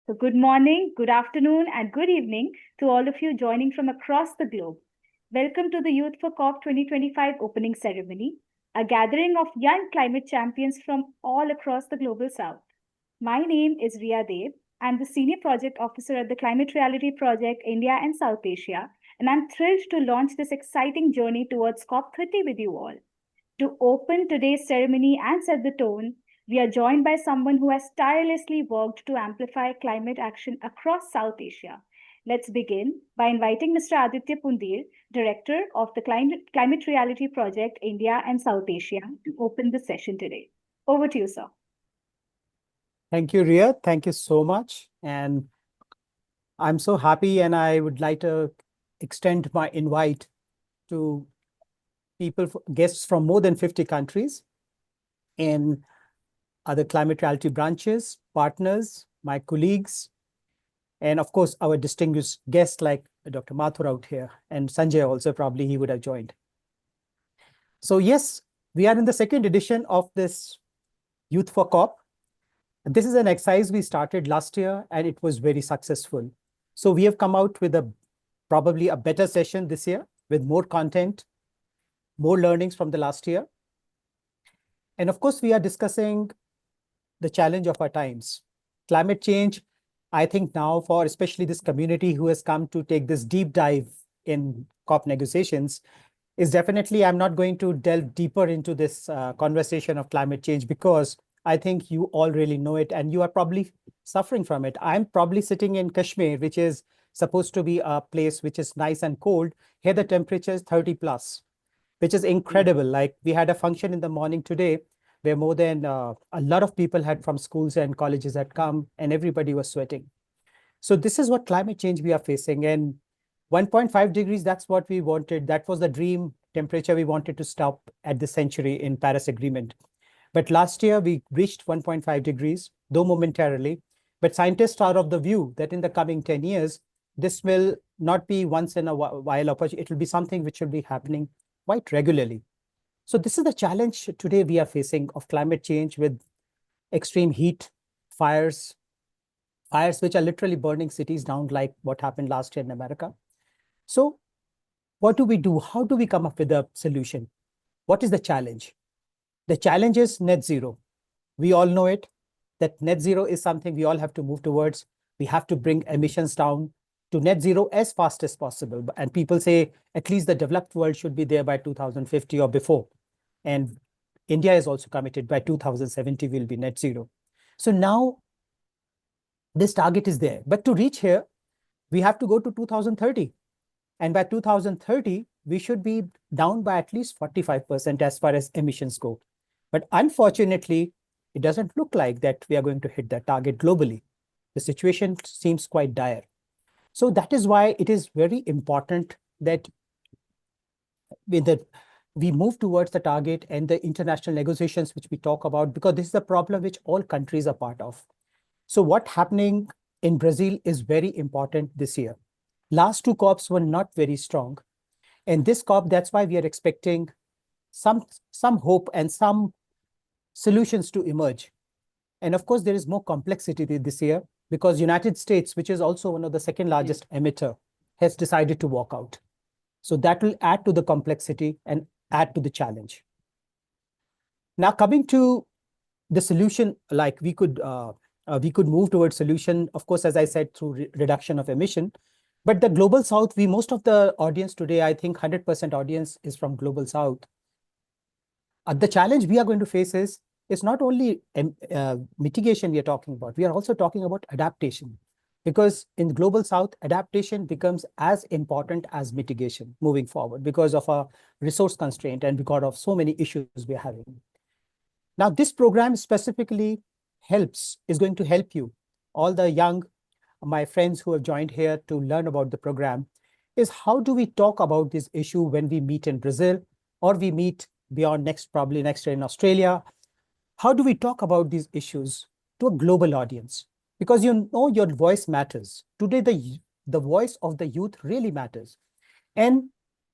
So, good morning, good afternoon, and good evening to all of you joining from across the globe. Welcome to the Youth for COP 2025 opening ceremony, a gathering of young climate champions from all across the global south. My name is Ria Dev. I'm the Senior Project Officer at the Climate Reality Project India and South Asia, and I'm thrilled to launch this exciting journey towards COP30 with you all. To open today's ceremony and set the tone, we are joined by someone who has tirelessly worked to amplify climate action across South Asia. Let's begin by inviting Mr. Aditya Pundir, Director of the Climate Reality Project India and South Asia, to open the session today. Over to you, sir. Thank you, Ria. Thank you so much. And I'm so happy, and I would like to extend my invite to guests from more than 50 countries in other climate reality branches, partners, my colleagues, and of course, our distinguished guests like Dr. Mathur out here, and Sanjay also, probably he would have joined. So yes, we are in the second edition of this Youth for COP. This is an exercise we started last year, and it was very successful. So we have come out with probably a better session this year with more content, more learnings from the last year. And of course, we are discussing the challenge of our times. Climate change, I think now for especially this community who has come to take this deep dive in COP negotiations, is definitely, I'm not going to delve deeper into this conversation of climate change because I think you all really know it and you are probably suffering from it. I'm probably sitting in Kashmir, which is supposed to be a place which is nice and cold. Here the temperature is 30 plus, which is incredible. Like we had a function in the morning today where more than a lot of people had from schools and colleges had come and everybody was sweating. So this is what climate change we are facing. And 1.5 degrees, that's what we wanted. That was the dream temperature we wanted to stop at this century in Paris Agreement. But last year we reached 1.5 degrees, though momentarily. But scientists are of the view that in the coming 10 years, this will not be once in a while opportunity. It will be something which will be happening quite regularly. So this is the challenge today we are facing of climate change with extreme heat, fires which are literally burning cities down like what happened last year in America. So what do we do? How do we come up with a solution? What is the challenge? The challenge is net zero. We all know it, that net zero is something we all have to move towards. We have to bring emissions down to net zero as fast as possible. And people say at least the developed world should be there by 2050 or before. And India is also committed by 2070 will be net zero. So now this target is there. But to reach here, we have to go to 2030. And by 2030, we should be down by at least 45% as far as emissions go. But unfortunately, it doesn't look like that we are going to hit that target globally. The situation seems quite dire. So that is why it is very important that we move towards the target and the international negotiations which we talk about, because this is a problem which all countries are part of. So what's happening in Brazil is very important this year. Last two COPs were not very strong. And this COP, that's why we are expecting some hope and some solutions to emerge. And of course, there is more complexity this year because United States, which is also one of the second largest emitter, has decided to walk out. So that will add to the complexity and add to the challenge. Now, coming to the solution, like we could move towards solution, of course, as I said, through reduction of emission. But the Global South, most of the audience today, I think 100% audience is from Global South. The challenge we are going to face is not only mitigation we are talking about, we are also talking about adaptation. Because in the Global South, adaptation becomes as important as mitigation moving forward because of a resource constraint and because of so many issues we are having. Now, this program specifically is going to help you, all the young, my friends who have joined here to learn about the program, is how do we talk about this issue when we meet in Brazil or we meet probably next year in Australia? How do we talk about these issues to a global audience? Because you know your voice matters. Today, the voice of the youth really matters. And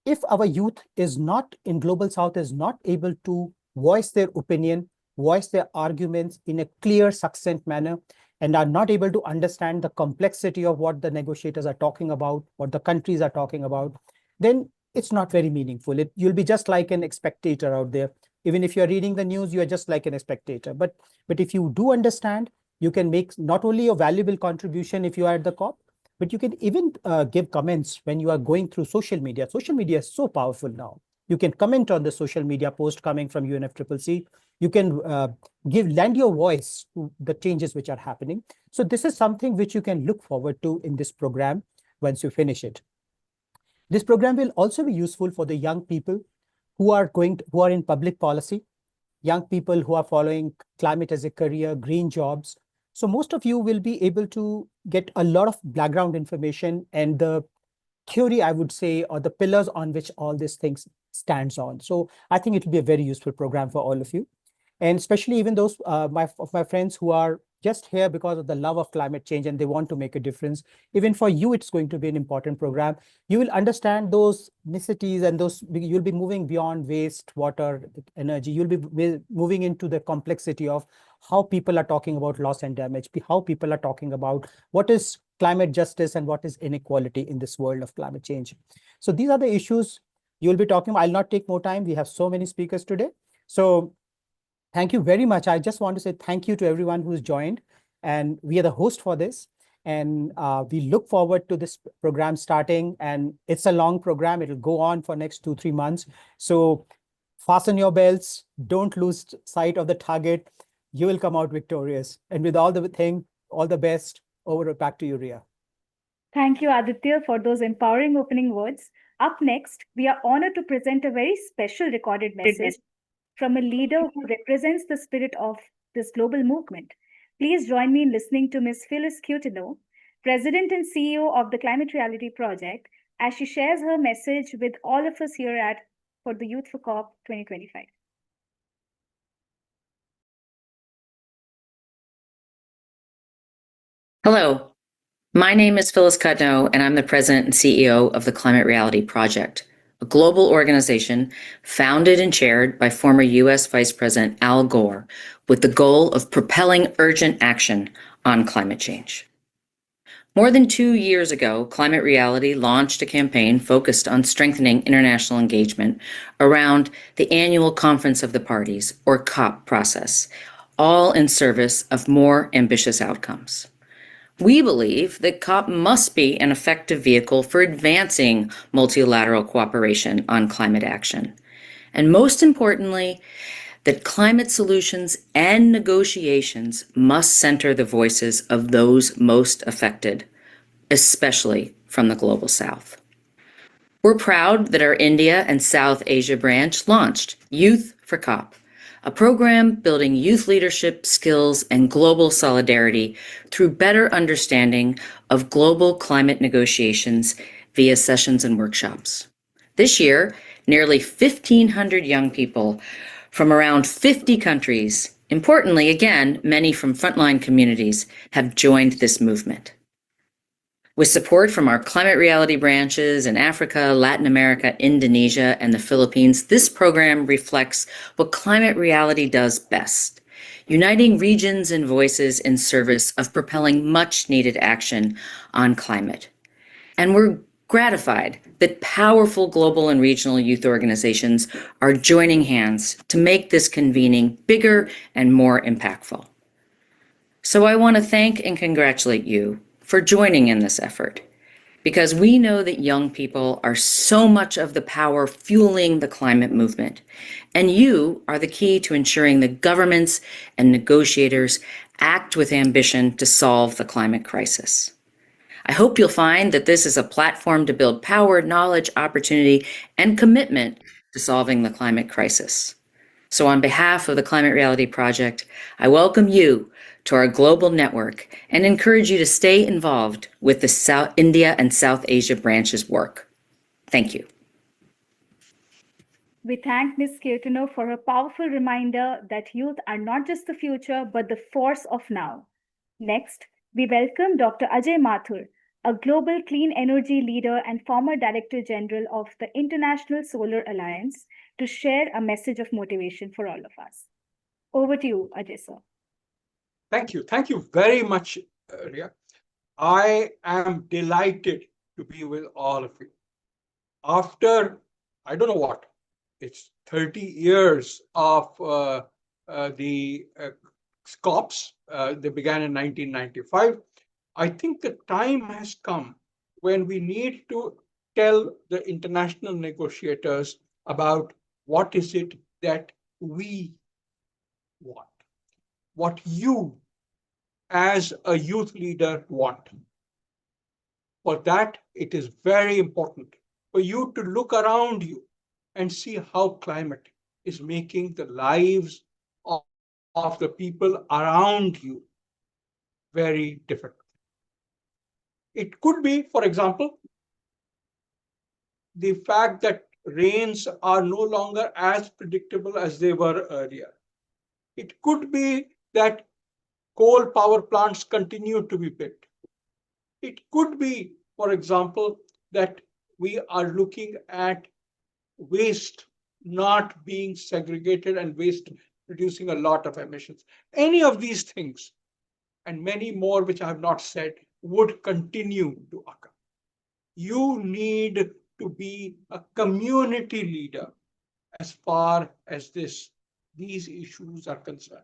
if our youth is not in Global South, is not able to voice their opinion, voice their arguments in a clear, succinct manner, and are not able to understand the complexity of what the negotiators are talking about, what the countries are talking about, then it's not very meaningful. You'll be just like an spectator out there. Even if you're reading the news, you're just like an spectator. But if you do understand, you can make not only a valuable contribution if you are at the COP, but you can even give comments when you are going through social media. Social media is so powerful now. You can comment on the social media post coming from UNFCCC. You can lend your voice to the changes which are happening. So this is something which you can look forward to in this program once you finish it. This program will also be useful for the young people who are in public policy, young people who are following climate as a career, green jobs. So most of you will be able to get a lot of background information and the theory, I would say, or the pillars on which all these things stands on. So I think it will be a very useful program for all of you. And especially even those of my friends who are just here because of the love of climate change and they want to make a difference. Even for you, it's going to be an important program. You will understand those niceties and you'll be moving beyond waste, water, energy. You'll be moving into the complexity of how people are talking about loss and damage, how people are talking about what is climate justice and what is inequality in this world of climate change. So these are the issues you'll be talking about. I'll not take more time. We have so many speakers today. So thank you very much. I just want to say thank you to everyone who's joined. And we are the host for this. And we look forward to this program starting. And it's a long program. It'll go on for next 2-3 months. So fasten your belts. Don't lose sight of the target. You will come out victorious. And with all the best. Over back to you, Ria. Thank you, Aditya, for those empowering opening words. Up next, we are honored to present a very special recorded message from a leader who represents the spirit of this global movement. Please join me in listening to Ms. Phyllis Cutino, President and CEO of the Climate Reality Project, as she shares her message with all of us here for the Youth for COP 2025. Hello, my name is Phyllis Cutno, and I'm the President and CEO of the Climate Reality Project, a global organization founded and chaired by former U.S. Vice President Al Gore with the goal of propelling urgent action on climate change. More than 2 years ago, Climate Reality launched a campaign focused on strengthening international engagement around the annual Conference of the Parties, or COP process, all in service of more ambitious outcomes. We believe that COP must be an effective vehicle for advancing multilateral cooperation on climate action. And most importantly, that climate solutions and negotiations must center the voices of those most affected, especially from the Global South. We're proud that our India and South Asia branch launched Youth for COP, a program building youth leadership skills and global solidarity through better understanding of global climate negotiations via sessions and workshops. This year, nearly 1,500 young people from around 50 countries, importantly, again, many from frontline communities, have joined this movement. With support from our Climate Reality branches in Africa, Latin America, Indonesia, and the Philippines, this program reflects what Climate Reality does best, uniting regions and voices in service of propelling much-needed action on climate. And we're gratified that powerful global and regional youth organizations are joining hands to make this convening bigger and more impactful. So I want to thank and congratulate you for joining in this effort, because we know that young people are so much of the power fueling the climate movement, and you are the key to ensuring that governments and negotiators act with ambition to solve the climate crisis. I hope you'll find that this is a platform to build power, knowledge, opportunity, and commitment to solving the climate crisis. So on behalf of the Climate Reality Project, I welcome you to our global network and encourage you to stay involved with the India and South Asia branch's work. Thank you. We thank Ms. Cutino for her powerful reminder that youth are not just the future, but the force of now. Next, we welcome Dr. Ajay Mathur, a global clean energy leader and former Director General of the International Solar Alliance, to share a message of motivation for all of us. Over to you, Ajay sir. Thank you. Thank you very much, Ria. I am delighted to be with all of you. After, I don't know what, it's 30 years of the COPs. They began in 1995. I think the time has come when we need to tell the international negotiators about what is it that we want, what you as a youth leader want. For that, it is very important for you to look around you and see how climate is making the lives of the people around you very difficult. It could be, for example, the fact that rains are no longer as predictable as they were earlier. It could be that coal power plants continue to be built. It could be, for example, that we are looking at waste not being segregated and waste producing a lot of emissions. Any of these things and many more which I have not said would continue to occur. You need to be a community leader as far as these issues are concerned.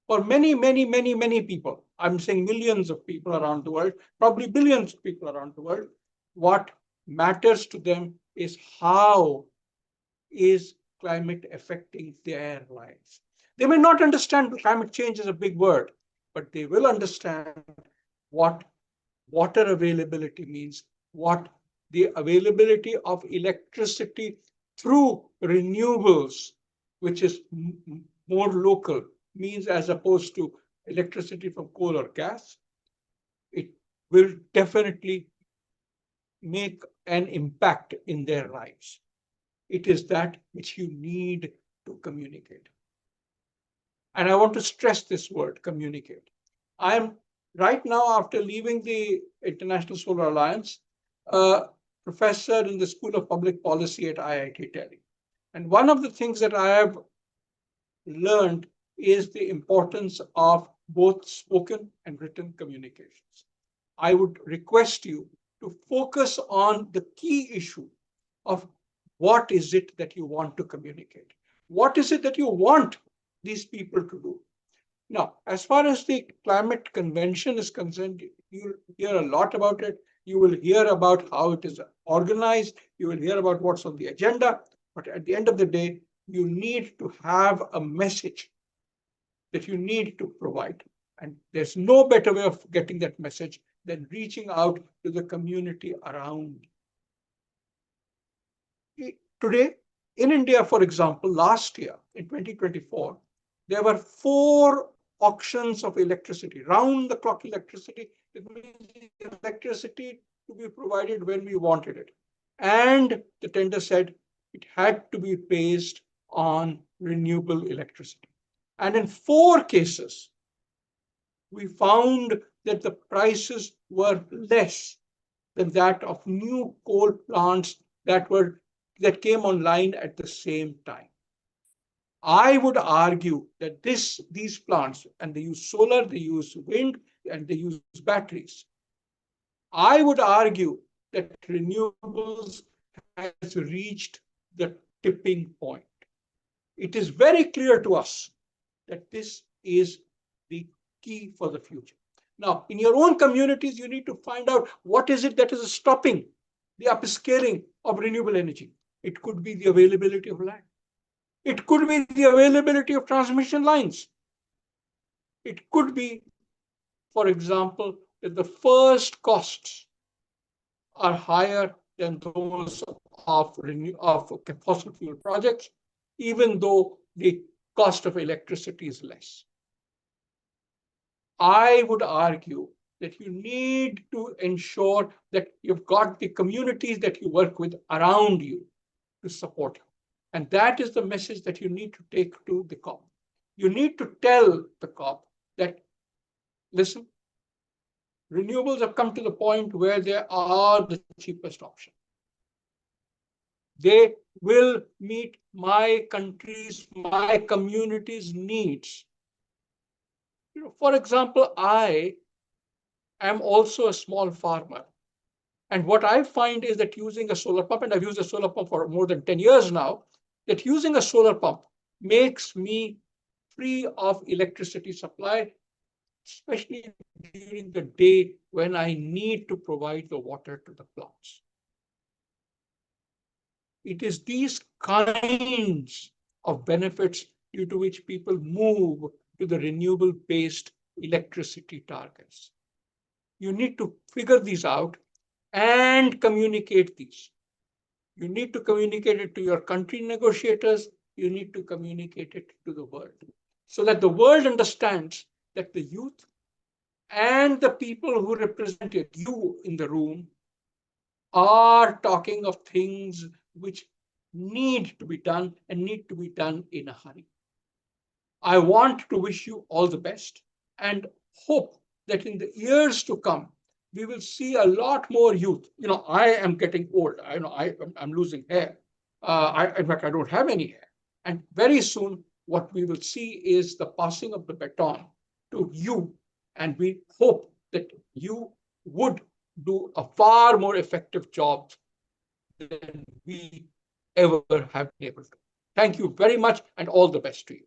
For many, many, many, many people, I'm saying millions of people around the world, probably billions of people around the world, what matters to them is how is climate affecting their lives. They may not understand climate change is a big word, but they will understand what water availability means, what the availability of electricity through renewables, which is more local, means as opposed to electricity from coal or gas. It will definitely make an impact in their lives. It is that which you need to communicate. And I want to stress this word, communicate. I'm right now, after leaving the International Solar Alliance, a professor in the School of Public Policy at IIT Delhi. And one of the things that I have learned is the importance of both spoken and written communications. I would request you to focus on the key issue of what is it that you want to communicate? What is it that you want these people to do? Now, as far as the climate convention is concerned, you'll hear a lot about it. You will hear about how it is organized. You will hear about what's on the agenda. But at the end of the day, you need to have a message that you need to provide. And there's no better way of getting that message than reaching out to the community around. Today, in India, for example, last year in 2024, there were 4 auctions of electricity, round the clock electricity. It means electricity to be provided when we wanted it. And the tender said it had to be based on renewable electricity. And in 4 cases, we found that the prices were less than that of new coal plants that came online at the same time. I would argue that these plants, and they use solar, they use wind, and they use batteries. I would argue that renewables has reached the tipping point. It is very clear to us that this is the key for the future. Now, in your own communities, you need to find out what is it that is stopping the upscaling of renewable energy. It could be the availability of land. It could be the availability of transmission lines. It could be, for example, that the first costs are higher than those of fossil fuel projects, even though the cost of electricity is less. I would argue that you need to ensure that you've got the communities that you work with around you to support you. And that is the message that you need to take to the COP. You need to tell the COP that, listen, renewables have come to the point where they are the cheapest option. They will meet my country's, my community's needs For example, I am also a small farmer. And what I find is that using a solar pump, and I've used a solar pump for more than 10 years now, that using a solar pump makes me free of electricity supply, especially during the day when I need to provide the water to the plants. It is these kinds of benefits due to which people move to the renewable-based electricity targets. You need to figure these out and communicate these. You need to communicate it to your country negotiators. You need to communicate it to the world so that the world understands that the youth and the people who represented you in the room are talking of things which need to be done and need to be done in a hurry. I want to wish you all the best and hope that in the years to come, we will see a lot more youth. I am getting old. I'm losing hair. In fact, I don't have any hair. And very soon, what we will see is the passing of the baton to you. And we hope that you would do a far more effective job than we ever have been able to. Thank you very much and all the best to you.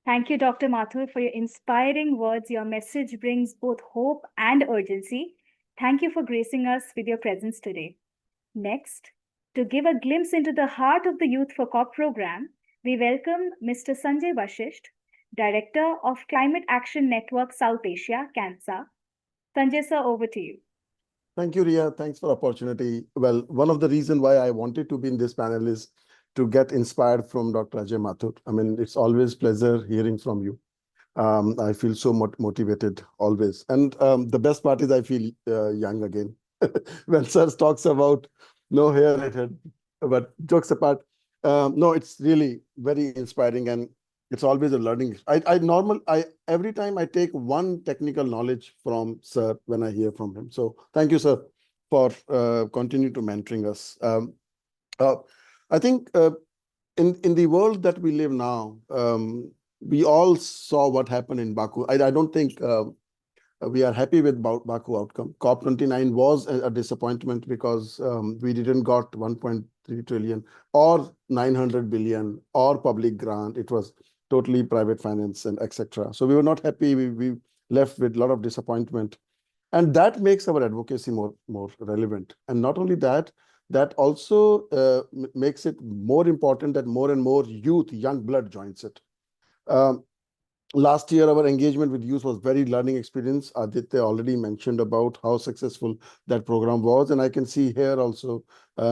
Thank you, Dr. Mathur, for your inspiring words. Your message brings both hope and urgency. Thank you for gracing us with your presence today. Next, to give a glimpse into the heart of the Youth for COP program, we welcome Mr. Sanjay Vashisht, Director of Climate Action Network South Asia, CANSA. Sanjay sir, over to you. Thank you, Ria. Thanks for the opportunity. Well, one of the reasons why I wanted to be in this panel is to get inspired from Dr. Ajay Mathur. I mean, it's always pleasure hearing from you. I feel so motivated always. And the best part is I feel young again. When Sir talks about no hair, but jokes apart, no, it's really very inspiring and it's always a learning. Every time I take one technical knowledge from Sir when I hear from him. So thank you, Sir, for continuing to mentoring us. I think in the world that we live now, we all saw what happened in Baku. I don't think we are happy with Baku outcome. COP29 was a disappointment because we didn't got 1.3 trillion or 900 billion or public grant. It was totally private finance and etc. So we were not happy. We left with a lot of disappointment. And that makes our advocacy more relevant. And not only that, that also makes it more important that more and more youth, young blood joins it. Last year, our engagement with youth was very learning experience. Aditya already mentioned about how successful that program was. And I can see here also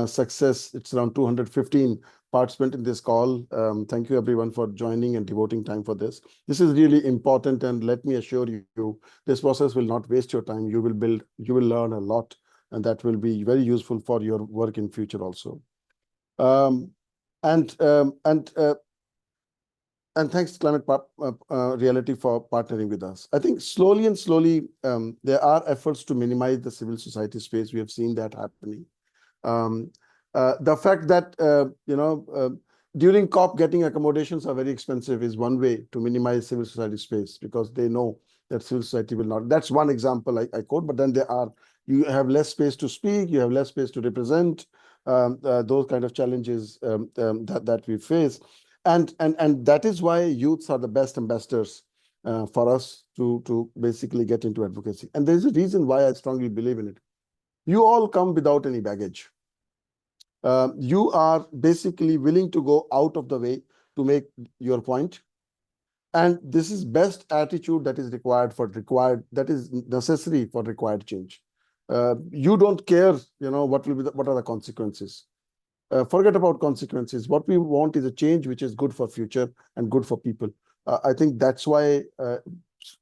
success. It's around 215 participants in this call. Thank you everyone for joining and devoting time for this. This is really important. And let me assure you, this process will not waste your time. You will learn a lot. And that will be very useful for your work in future also. And thanks Climate Reality for partnering with us. I think slowly, there are efforts to minimize the civil society space. We have seen that happening. The fact that, during COP, getting accommodations are very expensive is one way to minimize civil society space because they know that civil society will not. That's one example I quote, but then you have less space to speak, you have less space to represent those kind of challenges that we face. And that is why youths are the best ambassadors for us to basically get into advocacy. And there's a reason why I strongly believe in it. You all come without any baggage. You are basically willing to go out of the way to make your point. And this is best attitude that is that is necessary for required change. You don't care, what are the consequences. Forget about consequences. What we want is a change which is good for future and good for people. I think that's why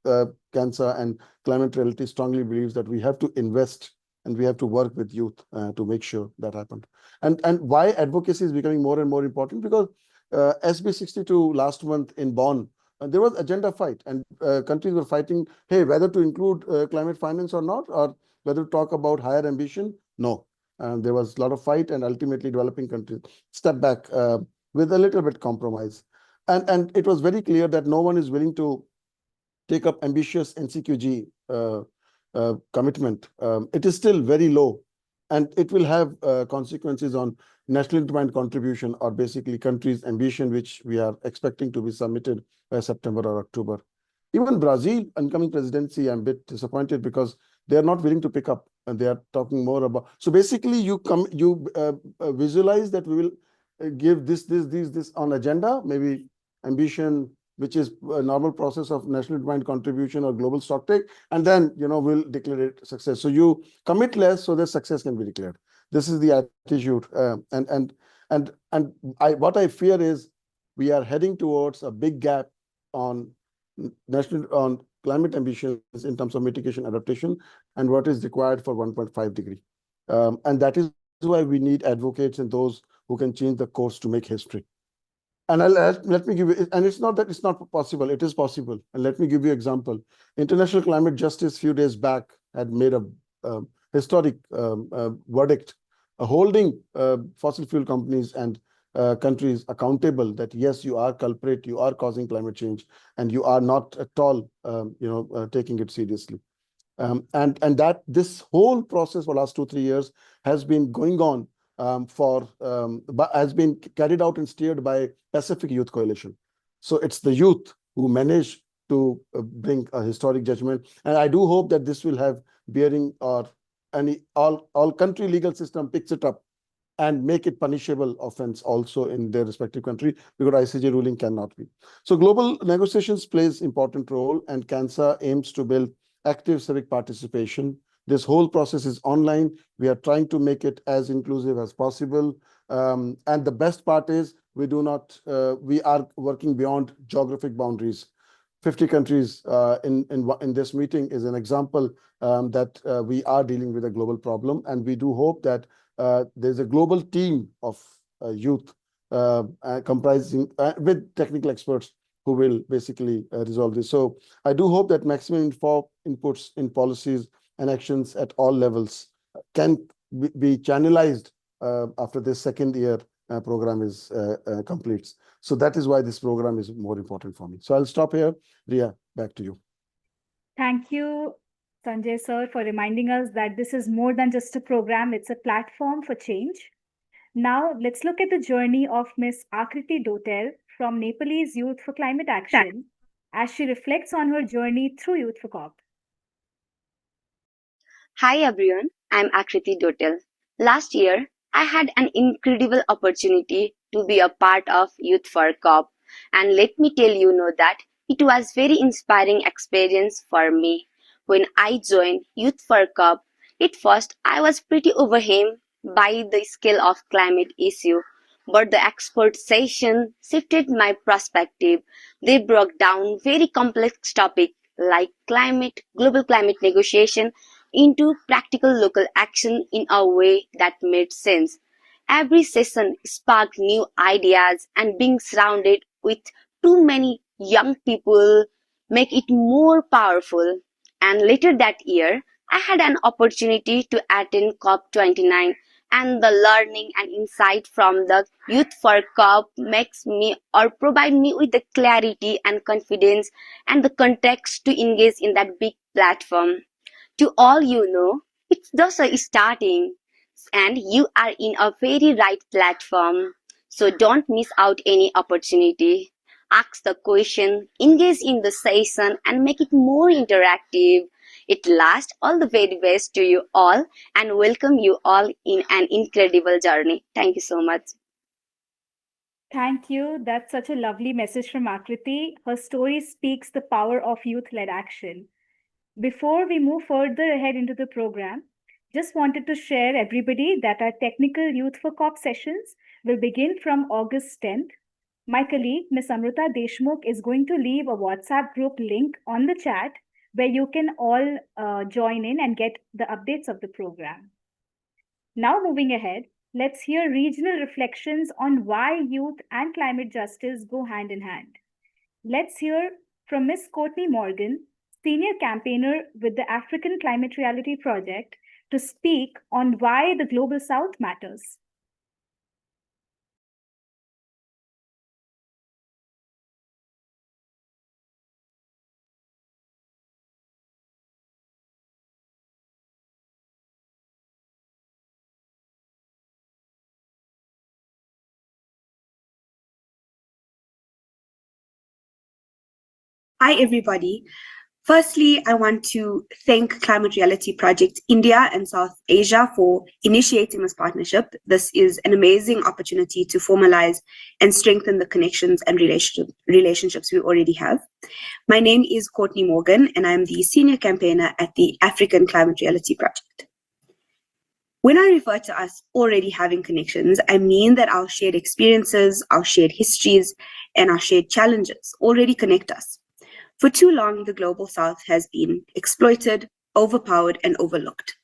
CANSA and Climate Reality strongly believes that we have to invest and we have to work with youth to make sure that happened. And why advocacy is becoming more and more important? Because SB 62 last month in Bonn, there was agenda fight and countries were fighting, hey, whether to include climate finance or not, or whether to talk about higher ambition. No. There was a lot of fight and ultimately developing countries step back with a little bit compromise. And it was very clear that no one is willing to take up ambitious NCQG commitment, it is still very low, and it will have consequences on national determined contribution, or basically countries' ambition, which we are expecting to be submitted by September or October. Even Brazil, incoming presidency, I'm a bit disappointed because they are not willing to pick up, and they are talking more about. So basically, you visualize that we will give this on agenda, maybe ambition, which is a normal process of national determined contribution or global stocktake, and then we'll declare it success. So you commit less so that success can be declared. This is the attitude, what I fear is we are heading towards a big gap on climate ambitions in terms of mitigation adaptation and what is required for 1.5 degree. And that is why we need advocates and those who can change the course to make history. And let me give you, and it's not that it's not possible, it is possible. And let me give you an example. International Climate Justice few days back had made a historic verdict, holding fossil fuel companies and countries accountable that yes, you are culprit, you are causing climate change, and you are not at all taking it seriously. And that this whole process for the last 2-3 years has been going on but has been carried out and steered by Pacific Youth Coalition. So it's the youth who managed to bring a historic judgment, and I do hope that this will have bearing, or all country legal system picks it up and make it punishable offense also in their respective country, because ICJ ruling cannot be. So global negotiations plays important role, and CANSA aims to build active civic participation. This whole process is online. We are trying to make it as inclusive as possible. And the best part is we are working beyond geographic boundaries. 50 countries in this meeting is an example that we are dealing with a global problem. And we do hope that there's a global team of youth comprising with technical experts who will basically resolve this. So I do hope that maximum inputs in policies and actions at all levels can be channelized after this second year program is completes. So that is why this program is more important for me. So I'll stop here. Ria, back to you. Thank you, Sanjay sir, for reminding us that this is more than just a program, it's a platform for change. Now, let's look at the journey of Ms. Akriti Dotel from Nepalese Youth for Climate Action as she reflects on her journey through Youth for COP. Hi everyone, I'm Akriti Dotel. Last year, I had an incredible opportunity to be a part of Youth for COP, and let me tell you that it was very inspiring experience for me. When I joined Youth for COP, at first I was pretty overwhelmed by the scale of climate issue, but the expert session shifted my perspective. They broke down very complex topics like global climate negotiation into practical local action in a way that made sense. Every session sparked new ideas, and being surrounded with too many young people make it more powerful. And later that year, I had an opportunity to attend COP29, and the learning and insight from the Youth for COP makes me or provide me with the clarity and confidence and the context to engage in that big platform. To all it's just a starting, and you are in a very right platform. So don't miss out any opportunity. Ask the question, engage in the session, and make it more interactive. It lasts all the very best to you all, and welcome you all in an incredible journey. Thank you so much. Thank you. That's such a lovely message from Akriti. Her story speaks the power of youth-led action. Before we move further ahead into the program, just wanted to share everybody that our technical Youth for COP sessions will begin from August 10th. My colleague, Ms. Amrita Deshmukh, is going to leave a WhatsApp group link on the chat where you can all join in and get the updates of the program. Now moving ahead, let's hear regional reflections on why youth and climate justice go hand in hand. Let's hear from Ms. Courtney Morgan, senior campaigner with the African Climate Reality Project, to speak on why the Global South matters. Hi, everybody. Firstly, I want to thank Climate Reality Project India and South Asia for initiating this partnership. This is an amazing opportunity to formalize and strengthen the connections and relationships we already have. My name is Courtney Morgan, and I'm the Senior Campaigner at the African Climate Reality Project. When I refer to us already having connections, I mean that our shared experiences, our shared histories, and our shared challenges already connect us. For too long, the Global South has been exploited, overpowered, and overlooked.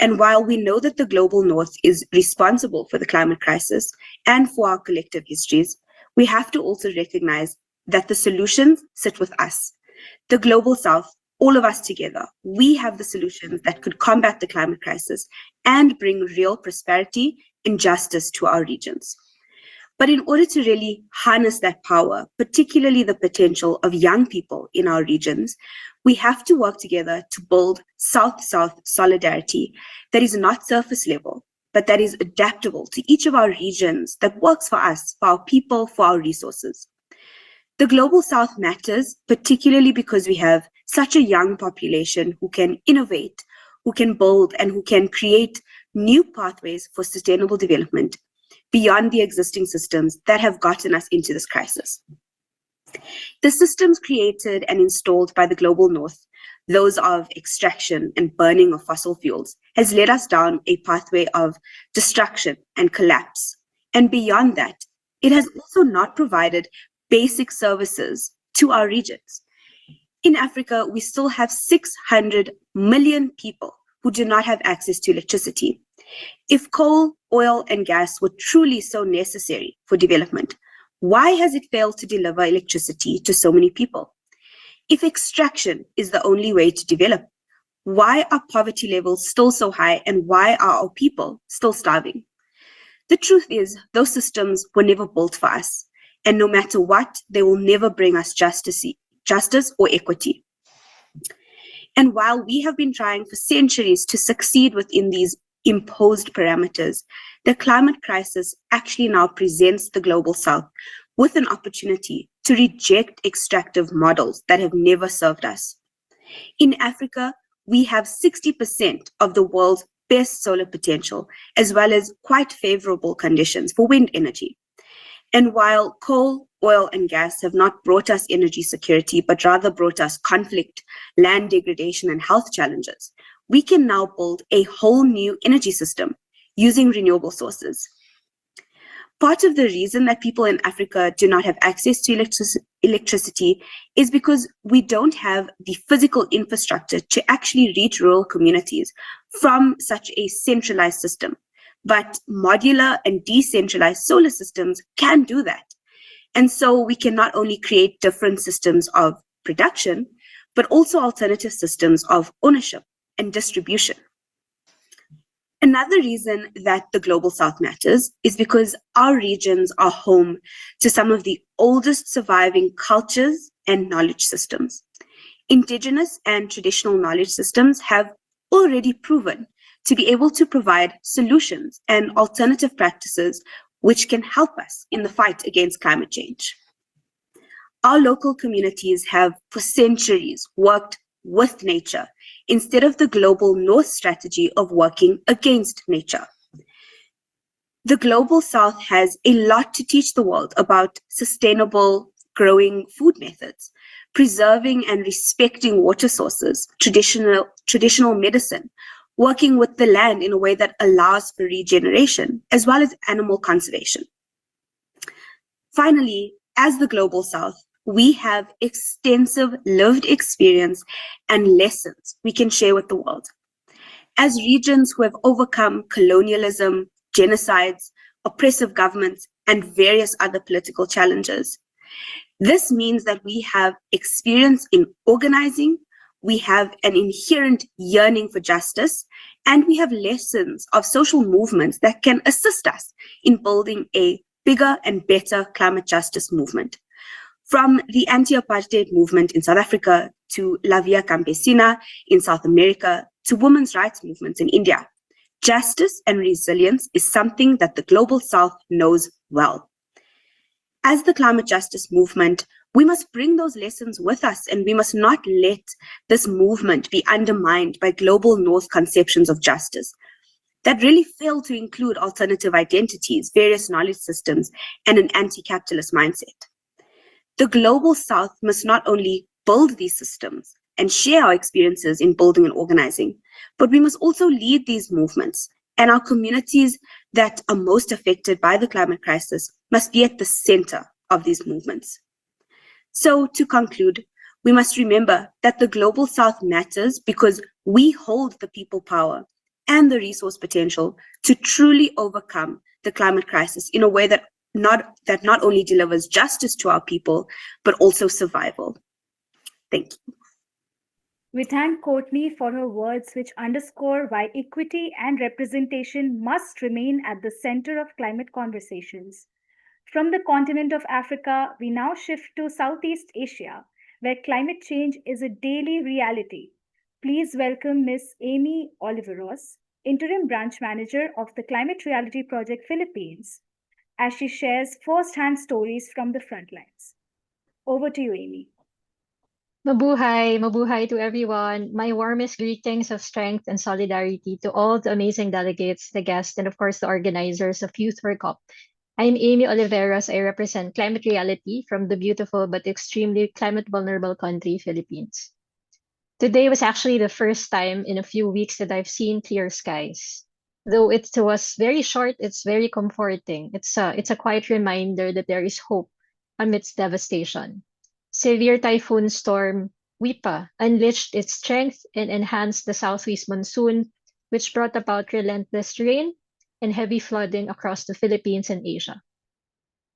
And while we know that the Global North is responsible for the climate crisis and for our collective histories, we have to also recognize that the solutions sit with us. The Global South, all of us together, we have the solutions that could combat the climate crisis and bring real prosperity and justice to our regions. But in order to really harness that power, particularly the potential of young people in our regions, we have to work together to build South-South solidarity that is not surface level, but that is adaptable to each of our regions, that works for us, for our people, for our resources. The Global South matters, particularly because we have such a young population who can innovate, who can build, and who can create new pathways for sustainable development beyond the existing systems that have gotten us into this crisis. The systems created and installed by the Global North, those of extraction and burning of fossil fuels, has led us down a pathway of destruction and collapse. And beyond that, it has also not provided basic services to our regions. In Africa, we still have 600 million people who do not have access to electricity. If coal, oil, and gas were truly so necessary for development, why has it failed to deliver electricity to so many people? If extraction is the only way to develop, why are poverty levels still so high, and why are our people still starving? The truth is, those systems were never built for us, and no matter what, they will never bring us justice or equity. And while we have been trying for centuries to succeed within these imposed parameters, the climate crisis actually now presents the Global South with an opportunity to reject extractive models that have never served us. In Africa, we have 60% of the world's best solar potential, as well as quite favorable conditions for wind energy. And while coal, oil, and gas have not brought us energy security, but rather brought us conflict, land degradation, and health challenges, we can now build a whole new energy system using renewable sources. Part of the reason that people in Africa do not have access to electricity is because we don't have the physical infrastructure to actually reach rural communities from such a centralized system. But modular and decentralized solar systems can do that. And so we can not only create different systems of production, but also alternative systems of ownership and distribution. Another reason that the Global South matters is because our regions are home to some of the oldest surviving cultures and knowledge systems. Indigenous and traditional knowledge systems have already proven to be able to provide solutions and alternative practices which can help us in the fight against climate change. Our local communities have for centuries worked with nature instead of the Global North strategy of working against nature. The Global South has a lot to teach the world about sustainable growing food methods, preserving and respecting water sources, traditional medicine, working with the land in a way that allows for regeneration, as well as animal conservation. Finally, as the Global South, we have extensive lived experience and lessons we can share with the world. As regions who have overcome colonialism, genocides, oppressive governments, and various other political challenges, this means that we have experience in organizing, we have an inherent yearning for justice, and we have lessons of social movements that can assist us in building a bigger and better climate justice movement. From the anti-apartheid movement in South Africa to La Via Campesina in South America to women's rights movements in India, justice and resilience is something that the Global South knows well. As the climate justice movement, we must bring those lessons with us, and we must not let this movement be undermined by global north conceptions of justice that really fail to include alternative identities, various knowledge systems, and an anti-capitalist mindset. The global south must not only build these systems and share our experiences in building and organizing, but we must also lead these movements, and our communities that are most affected by the climate crisis must be at the center of these movements. So, to conclude, we must remember that the global south matters because we hold the people power and the resource potential to truly overcome the climate crisis in a way that not only delivers justice to our people, but also survival. Thank you. We thank Courtney for her words, which underscore why equity and representation must remain at the center of climate conversations. From the continent of Africa, we now shift to Southeast Asia, where climate change is a daily reality. Please welcome Ms. Amy Oliveros, Interim Branch Manager of the Climate Reality Project Philippines, as she shares first-hand stories from the front lines. Over to you, Amy. Mabuhay to everyone. My warmest greetings of strength and solidarity to all the amazing delegates, the guests, and of course the organizers of Youth for COP. I'm Amy Oliveros. I represent Climate Reality from the beautiful but extremely climate vulnerable country, Philippines. Today was actually the first time in a few weeks that I've seen clear skies. Though it was very short, it's very comforting. It's a quiet reminder that there is hope amidst devastation. Severe typhoon storm Wipa unleashed its strength and enhanced the southeast monsoon, which brought about relentless rain and heavy flooding across the Philippines and Asia.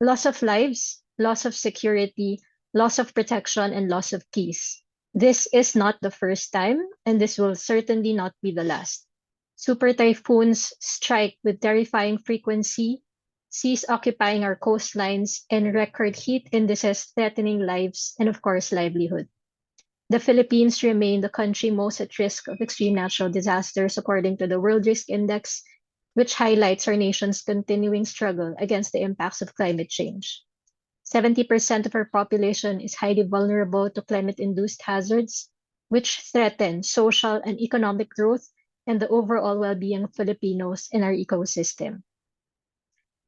Loss of lives, loss of security, loss of protection, and loss of peace. This is not the first time, and this will certainly not be the last. Super typhoons strike with terrifying frequency, seas occupying our coastlines, and record heat indices threatening lives and, of course, livelihood. The Philippines remain the country most at risk of extreme natural disasters according to the World Risk Index, which highlights our nation's continuing struggle against the impacts of climate change. 70% of our population is highly vulnerable to climate-induced hazards, which threaten social and economic growth and the overall well-being of Filipinos in our ecosystem.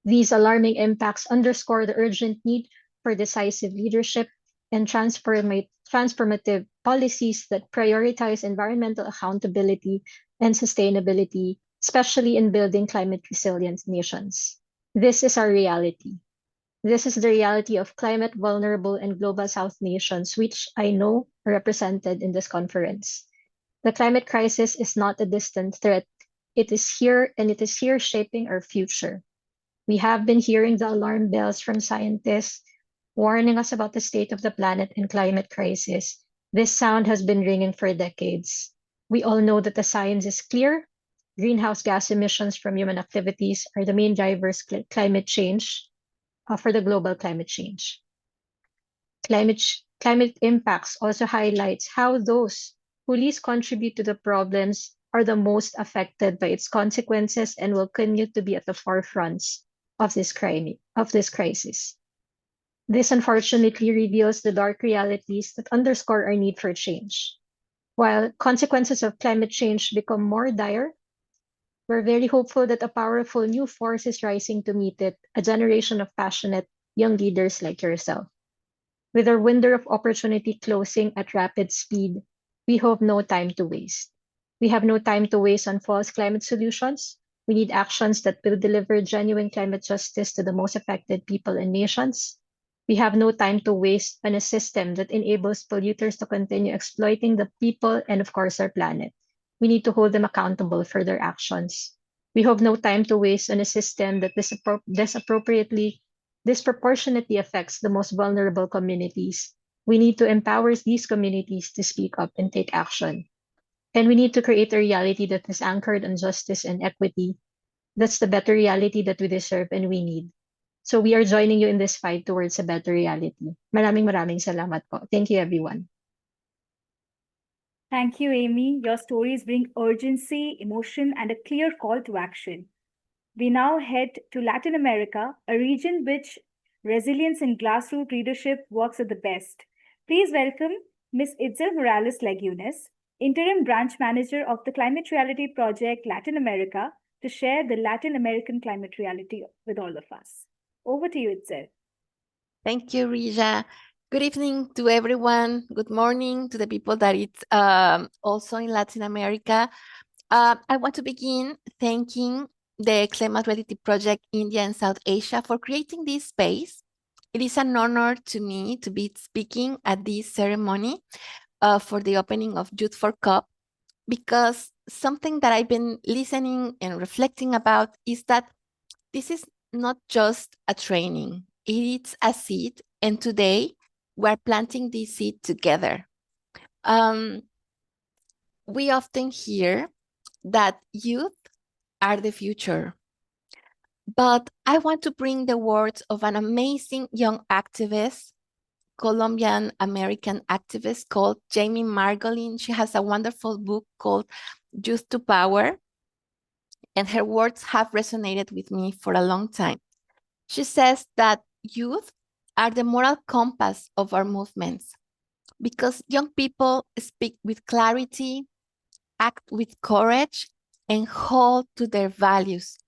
These alarming impacts underscore the urgent need for decisive leadership and transformative policies that prioritize environmental accountability and sustainability, especially in building climate resilient nations. This is our reality. This is the reality of climate vulnerable and global South nations, which I know are represented in this conference. The climate crisis is not a distant threat. It is here, and it is here shaping our future. We have been hearing the alarm bells from scientists warning us about the state of the planet and climate crisis. This sound has been ringing for decades. We all know that the science is clear. Greenhouse gas emissions from human activities are the main drivers climate change for the global climate change. Climate impacts also highlights how those who least contribute to the problems are the most affected by its consequences and will continue to be at the forefronts of this crisis. This unfortunately reveals the dark realities that underscore our need for change. While consequences of climate change become more dire, we're very hopeful that a powerful new force is rising to meet it, a generation of passionate young leaders like yourself. With our window of opportunity closing at rapid speed, we have no time to waste. We have no time to waste on false climate solutions. We need actions that will deliver genuine climate justice to the most affected people and nations. We have no time to waste on a system that enables polluters to continue exploiting the people and, of course, our planet. We need to hold them accountable for their actions. We have no time to waste on a system that disproportionately affects the most vulnerable communities. We need to empower these communities to speak up and take action. And we need to create a reality that is anchored on justice and equity. That's the better reality that we deserve and we need. So we are joining you in this fight towards a better reality. Maraming salamat po. Thank you, everyone. Thank you, Amy. Your stories bring urgency, emotion, and a clear call to action. We now head to Latin America, a region which resilience and grassroots leadership works at the best. Please welcome Ms. Itzel Morales Lagunes, Interim Branch Manager of the Climate Reality Project Latin America, to share the Latin American climate reality with all of us. Over to you, Itzel. Thank you, Rija. Good evening to everyone. Good morning to the people that it's also in Latin America. I want to begin thanking the Climate Reality Project India and South Asia for creating this space. It is an honor to me to be speaking at this ceremony for the opening of Youth for COP, because something that I've been listening and reflecting about is that this is not just a training, it's a seed, and today we're planting this seed together. We often hear that youth are the future, but I want to bring the words of an amazing young activist, Colombian American activist called Jamie Margolin. She has a wonderful book called Youth to Power, and her words have resonated with me for a long time. She says that youth are the moral compass of our movements because young people speak with clarity, act with courage, and hold to their values,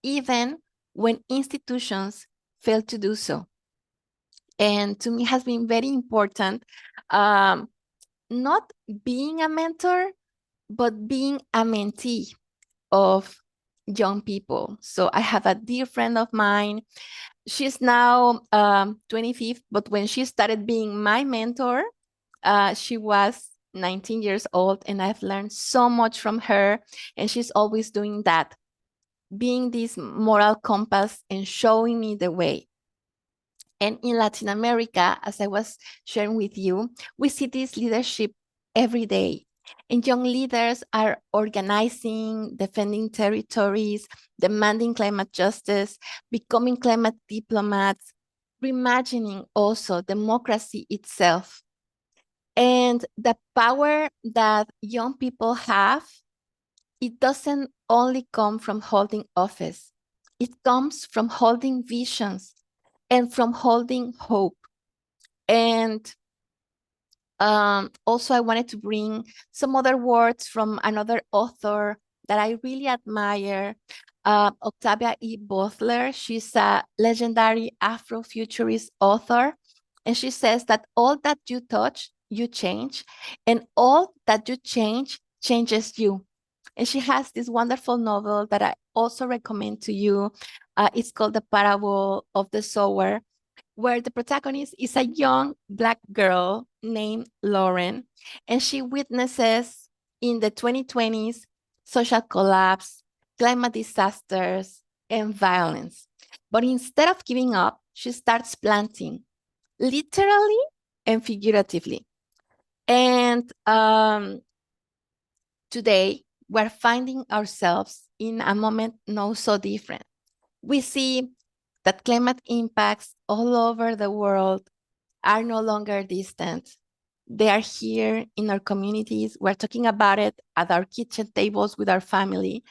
even when institutions fail to do so. And to me has been very important, not being a mentor, but being a mentee of young people. So I have a dear friend of mine. She's now 25, but when she started being my mentor, she was 19 years old, and I've learned so much from her. And she's always doing that, being this moral compass and showing me the way. And in Latin America, as I was sharing with you, we see this leadership every day. And young leaders are organizing, defending territories, demanding climate justice, becoming climate diplomats, reimagining also democracy itself. And the power that young people have, it doesn't only come from holding office. It comes from holding visions and from holding hope. And also, I wanted to bring some other words from another author that I really admire, Octavia E. Butler. She's a legendary Afrofuturist author. And she says that all that you touch, you change. And all that you change, changes you. And she has this wonderful novel that I also recommend to you. It's called The Parable of the Sower, where the protagonist is a young Black girl named Lauren, and she witnesses in the 2020s social collapse, climate disasters, and violence. But instead of giving up, she starts planting, literally and figuratively. And today, we're finding ourselves in a moment no so different. We see that climate impacts all over the world are no longer distant. They are here in our communities. We're talking about it at our kitchen tables with our family.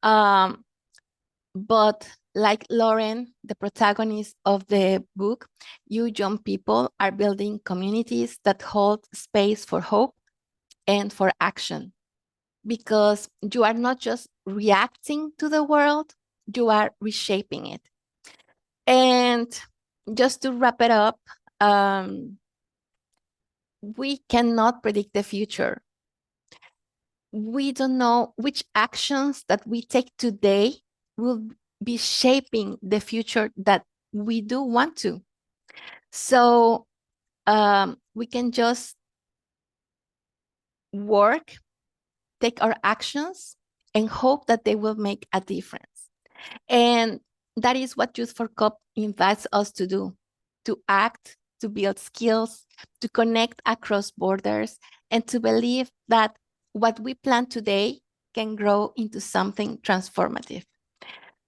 But like Lauren, the protagonist of the book, you young people are building communities that hold space for hope and for action, because you are not just reacting to the world, you are reshaping it. And just to wrap it up, we cannot predict the future. We don't know which actions that we take today will be shaping the future that we do want to. So we can just work, take our actions, and hope that they will make a difference. And that is what Youth for COP invites us to do, to act, to build skills, to connect across borders, and to believe that what we plan today can grow into something transformative.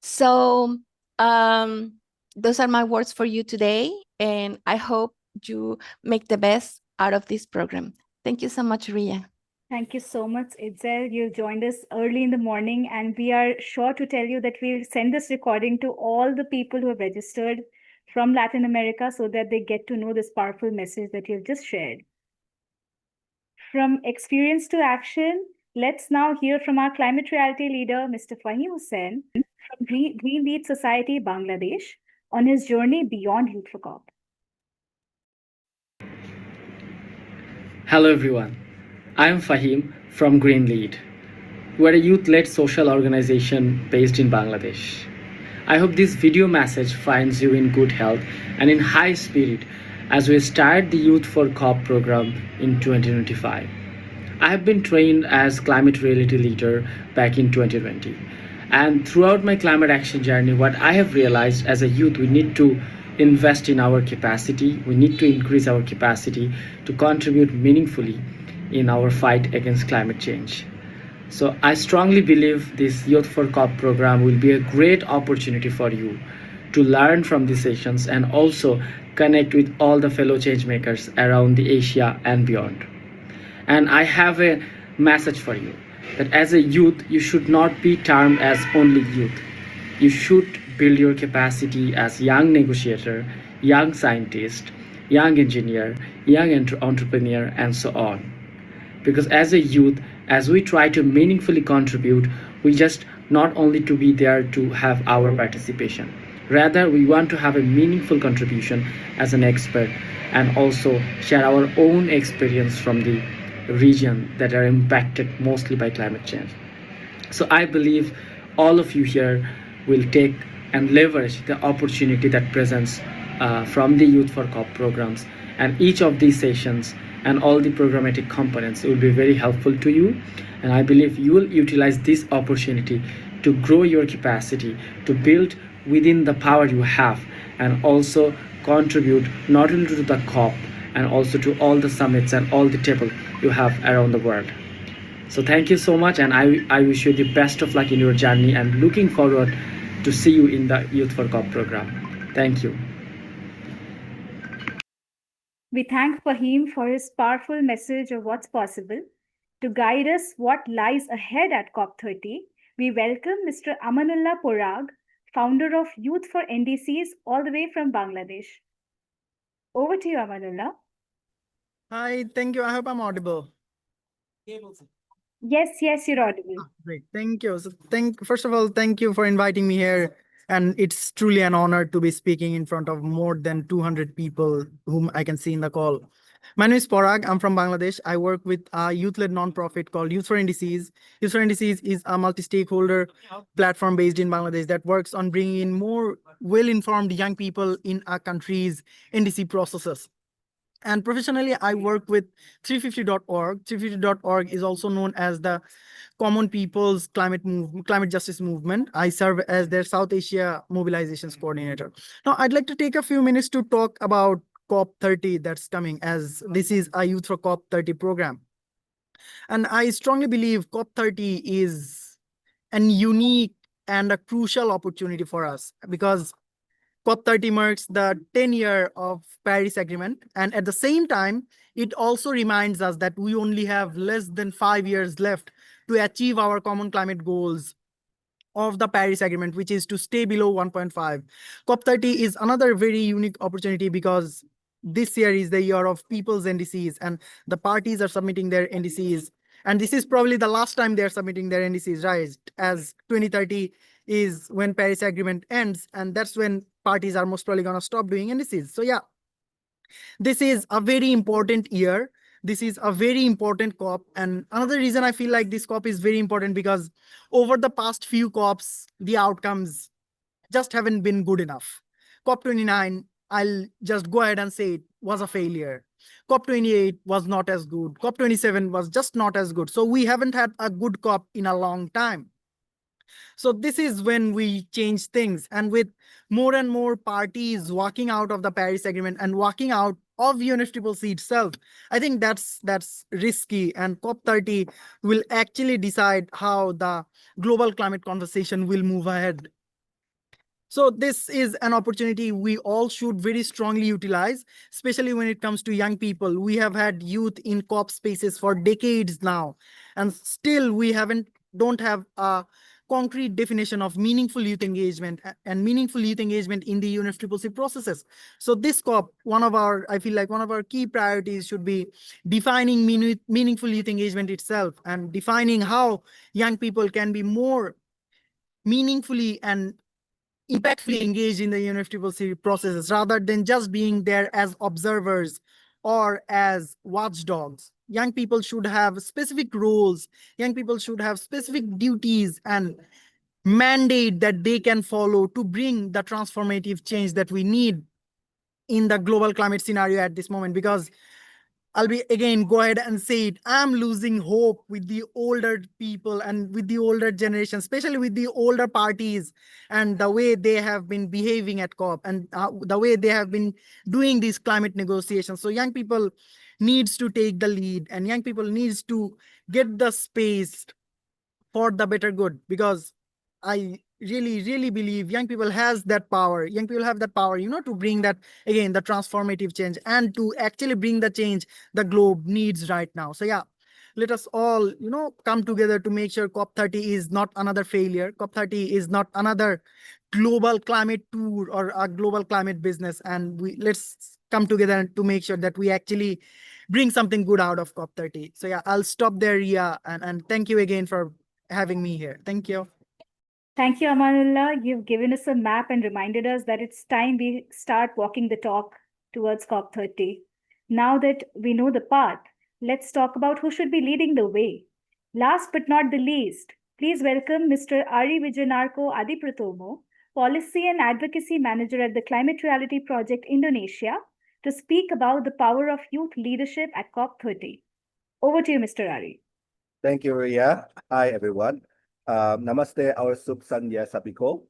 So those are my words for you today, and I hope you make the best out of this program. Thank you so much, Ria. Thank you so much, Itzel. You joined us early in the morning, and we are sure to tell you that we'll send this recording to all the people who have registered from Latin America so that they get to know this powerful message that you've just shared. From experience to action, let's now hear from our climate reality leader, Mr. Fahim Hussain from Green Lead Society, Bangladesh, on his journey beyond Youth for COP. Hello everyone, I am Fahim from Green Lead. We are a youth-led social organization based in Bangladesh. I hope this video message finds you in good health and in high spirit as we start the Youth for COP program in 2025. I have been trained as climate reality leader back in 2020. And throughout my climate action journey, what I have realized as a youth, we need to invest in our capacity. We need to increase our capacity to contribute meaningfully in our fight against climate change. So I strongly believe this Youth for COP program will be a great opportunity for you to learn from these sessions and also connect with all the fellow change makers around the Asia and beyond. And I have a message for you that as a youth, you should not be termed as only youth. You should build your capacity as young negotiator, young scientist, young engineer, young entrepreneur, and so on. Because as a youth, as we try to meaningfully contribute, we just not only to be there to have our participation. Rather, we want to have a meaningful contribution as an expert and also share our own experience from the region that are impacted mostly by climate change. So I believe all of you here will take and leverage the opportunity that presents from the Youth for COP programs, and each of these sessions and all the programmatic components will be very helpful to you. And I believe you will utilize this opportunity to grow your capacity, to build within the power you have, and also contribute not only to the COP and also to all the summits and all the table you have around the world. So thank you so much, and I wish you the best of luck in your journey and looking forward to see you in the Youth for COP program. Thank you. We thank Fahim for his powerful message of what's possible. To guide us what lies ahead at COP30, we welcome Mr. Amanullah Porag, founder of Youth for NDCs, all the way from Bangladesh. Over to you, Amanullah. Hi, thank you. I hope I'm audible. Yes, you're audible. Great, thank you. So first of all, thank you for inviting me here. And it's truly an honor to be speaking in front of more than 200 people whom I can see in the call. My name is Parag. I'm from Bangladesh. I work with a youth-led nonprofit called Youth for NDCs. Youth for NDCs is a multi-stakeholder platform based in Bangladesh that works on bringing in more well-informed young people in our country's NDC processes. And professionally, I work with 350.org. 350.org is also known as the Common People's Climate Justice Movement. I serve as their South Asia Mobilizations Coordinator. Now, I'd like to take a few minutes to talk about COP30 that's coming, as this is a Youth for COP30 program. And I strongly believe COP30 is an unique and a crucial opportunity for us because COP30 marks the 10-year of Paris Agreement. And at the same time, it also reminds us that we only have less than 5 years left to achieve our common climate goals of the Paris Agreement, which is to stay below 1.5. COP30 is another very unique opportunity because this year is the year of people's NDCs and the parties are submitting their NDCs. And this is probably the last time they're submitting their NDCs, right? As 2030 is when Paris Agreement ends, and that's when parties are most probably going to stop doing NDCs. So yeah, this is a very important year. This is a very important COP. And another reason I feel like this COP is very important because over the past few COPs, the outcomes just haven't been good enough. COP29, I'll just go ahead and say it was a failure. COP28 was not as good. COP27 was just not as good. So we haven't had a good COP in a long time. So this is when we change things. And with more and more parties walking out of the Paris Agreement and walking out of UNFCCC itself, I think that's risky. And COP30 will actually decide how the global climate conversation will move ahead. So this is an opportunity we all should very strongly utilize, especially when it comes to young people. We have had youth in COP spaces for decades now, and still we don't have a concrete definition of meaningful youth engagement and meaningful youth engagement in the UNFCCC processes. So this COP, I feel like one of our key priorities should be defining meaningful youth engagement itself and defining how young people can be more meaningfully and impactfully engaged in the UNFCCC processes rather than just being there as observers or as watchdogs. Young people should have specific roles. Young people should have specific duties and mandate that they can follow to bring the transformative change that we need in the global climate scenario at this moment. Because I'll be again go ahead and say it. I'm losing hope with the older people and with the older generation, especially with the older parties and the way they have been behaving at COP and the way they have been doing these climate negotiations. So young people needs to take the lead and young people needs to get the space for the better good, because I really believe young people has that power. Young people have that power, to bring that, again, the transformative change and to actually bring the change the globe needs right now. So yeah, let us all, come together to make sure COP30 is not another failure. COP30 is not another global climate tour or a global climate business. And let's come together to make sure that we actually bring something good out of COP30. So yeah, I'll stop there, Ria, and thank you again for having me here. Thank you. Thank you, Amanullah. You've given us a map and reminded us that it's time we start walking the talk towards COP30. Now that we know the path, let's talk about who should be leading the way. Last but not the least, please welcome Mr. Ari Vijayanarko Adipratomo, Policy and Advocacy Manager at the Climate Reality Project Indonesia, to speak about the power of youth leadership at COP30. Over to you, Mr. Ari. Thank you, Ria. Hi, everyone. Namaste, our Sub Sanya Sapiko.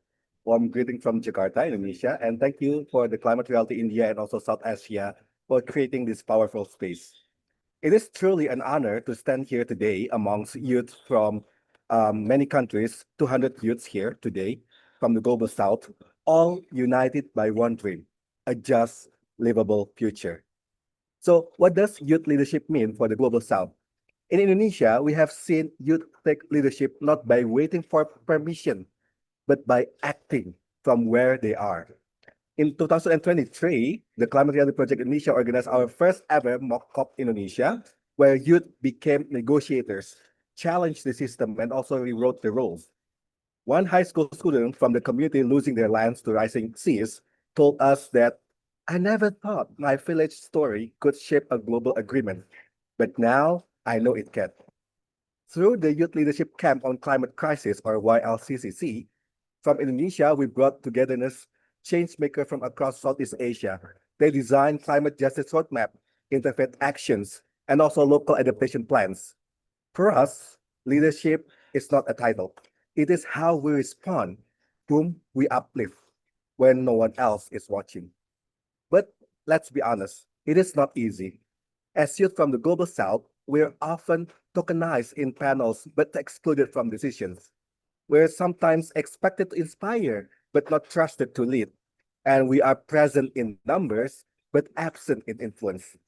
Warm greeting from Jakarta, Indonesia. And thank you for the Climate Reality India and also South Asia for creating this powerful space. It is truly an honor to stand here today amongst youth from many countries, 200 youths here today from the Global South, all united by one dream, a just, livable future. So what does youth leadership mean for the Global South? In Indonesia, we have seen youth take leadership not by waiting for permission, but by acting from where they are. In 2023, the Climate Reality Project Indonesia organized our first ever mock COP Indonesia, where youth became negotiators, challenged the system, and also rewrote the rules. One high school student from the community losing their lands to rising seas told us that, "I never thought my village story could shape a global agreement, but now I know it can." Through the Youth Leadership Camp on Climate Crisis, or YLCCC, from Indonesia, we brought togetherness changemakers from across Southeast Asia. They designed climate justice roadmap, interfaith actions, and also local adaptation plans. For us, leadership is not a title. It is how we respond, whom we uplift when no one else is watching. But let's be honest, it is not easy. As youth from the Global South, we're often tokenized in panels but excluded from decisions. We're sometimes expected to inspire but not trusted to lead. And we are present in numbers but absent in influence.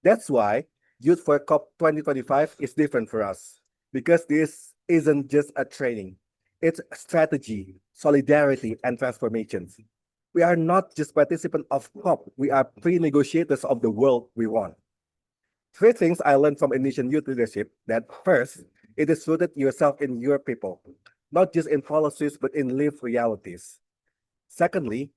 That's why Youth for COP 2025 is different for us, because this isn't just a training. It's strategy, solidarity, and transformations. We are not just participants of COP, we are pre-negotiators of the world we want. Three things I learned from Indonesian youth leadership: that first, it is rooted yourself in your people, not just in policies, but in lived realities. Secondly,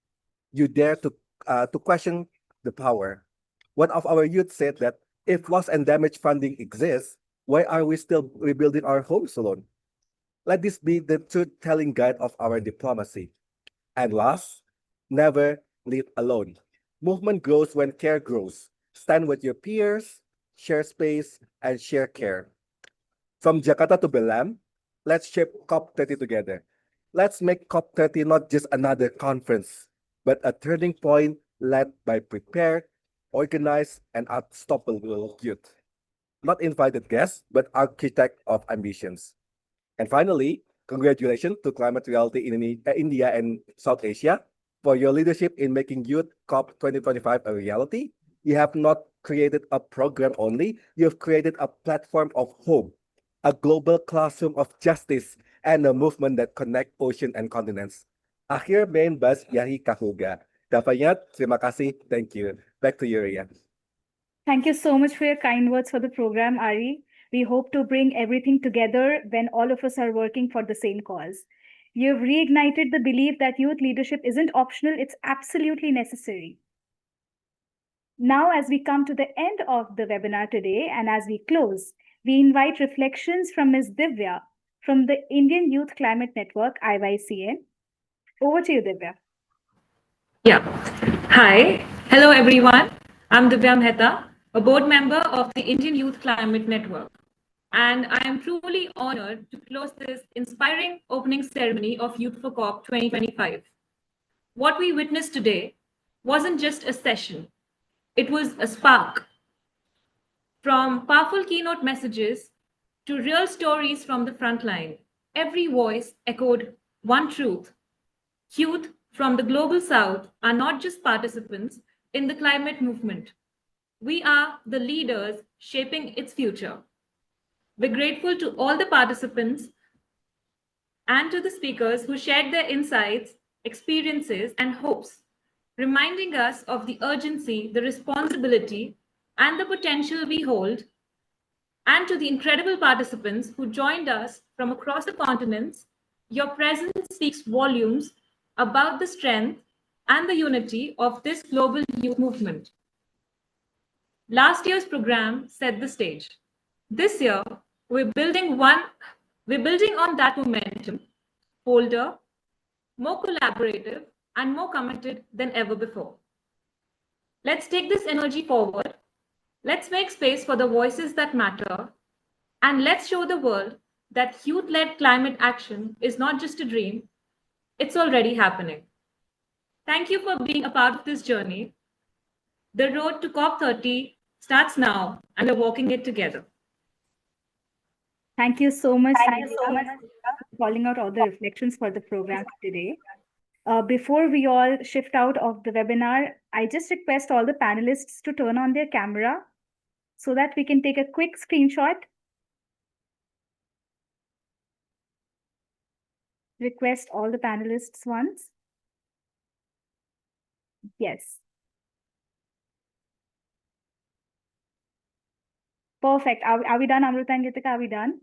you dare to question the power. One of our youth said that if loss and damage funding exists, why are we still rebuilding our homes alone? Let this be the truth-telling guide of our diplomacy. And last, never lead alone. Movement grows when care grows. Stand with your peers, share space, and share care. From Jakarta to Belém, let's shape COP30 together. Let's make COP30 not just another conference, but a turning point led by prepared, organized, and unstoppable youth. Not invited guests, but architect of ambitions. And finally, congratulations to Climate Reality in India and South Asia for your leadership in making Youth COP 2025 a reality. You have not created a program only, you have created a platform of hope, a global classroom of justice and a movement that connect ocean and continents. Akhir main bus Yahi Kahuga. Dafayat, terima kasih. Thank you. Back to you, Ria. Thank you so much for your kind words for the program, Ari. We hope to bring everything together when all of us are working for the same cause. You've reignited the belief that youth leadership isn't optional, it's absolutely necessary. Now, as we come to the end of the webinar today, and as we close, we invite reflections from Ms. Divya from the Indian Youth Climate Network, IYCN. Over to you, Divya. Yeah. Hi. Hello, everyone. I'm Divya Mehta, a board member of the Indian Youth Climate Network. And I am truly honored to close this inspiring opening ceremony of Youth for COP 2025. What we witnessed today wasn't just a session, it was a spark. From powerful keynote messages to real stories from the front line, every voice echoed one truth. Youth from the global south are not just participants in the climate movement. We are the leaders shaping its future. We're grateful to all the participants and to the speakers who shared their insights, experiences, and hopes, reminding us of the urgency, the responsibility, and the potential we hold, and to the incredible participants who joined us from across the continents. Your presence speaks volumes about the strength and the unity of this global youth movement. Last year's program set the stage. This year, we're building on that momentum, bolder, more collaborative, and more committed than ever before. Let's take this energy forward. Let's make space for the voices that matter, and let's show the world that youth-led climate action is not just a dream, it's already happening. Thank you for being a part of this journey. The road to COP30 starts now, and we're walking it together. Thank you so much. Thank you so much for calling out all the reflections for the program today. Before we all shift out of the webinar, I just request all the panelists to turn on their camera so that we can take a quick screenshot. Request all the panelists once. Yes. Perfect. Are we done, Amrita and Gitika? Are we done?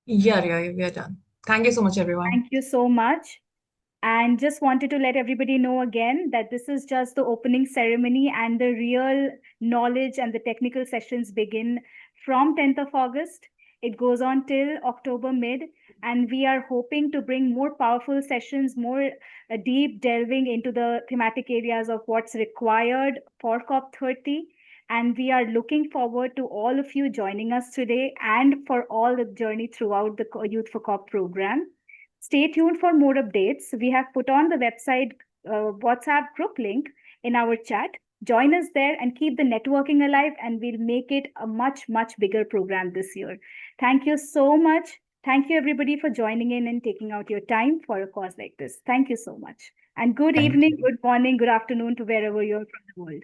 Yeah, we are done. Thank you so much, everyone. Thank you so much. And just wanted to let everybody know again that this is just the opening ceremony, and the real knowledge and the technical sessions begin from 10th of August. It goes on till October mid, and we are hoping to bring more powerful sessions, more deep delving into the thematic areas of what's required for COP30. And we are looking forward to all of you joining us today and for all the journey throughout the Youth for COP program. Stay tuned for more updates. We have put on the website WhatsApp group link in our chat. Join us there and keep the networking alive, and we'll make it a much, much bigger program this year. Thank you so much. Thank you, everybody, for joining in and taking out your time for a cause like this. Thank you so much. And good evening, good morning, good afternoon to wherever you're from the world.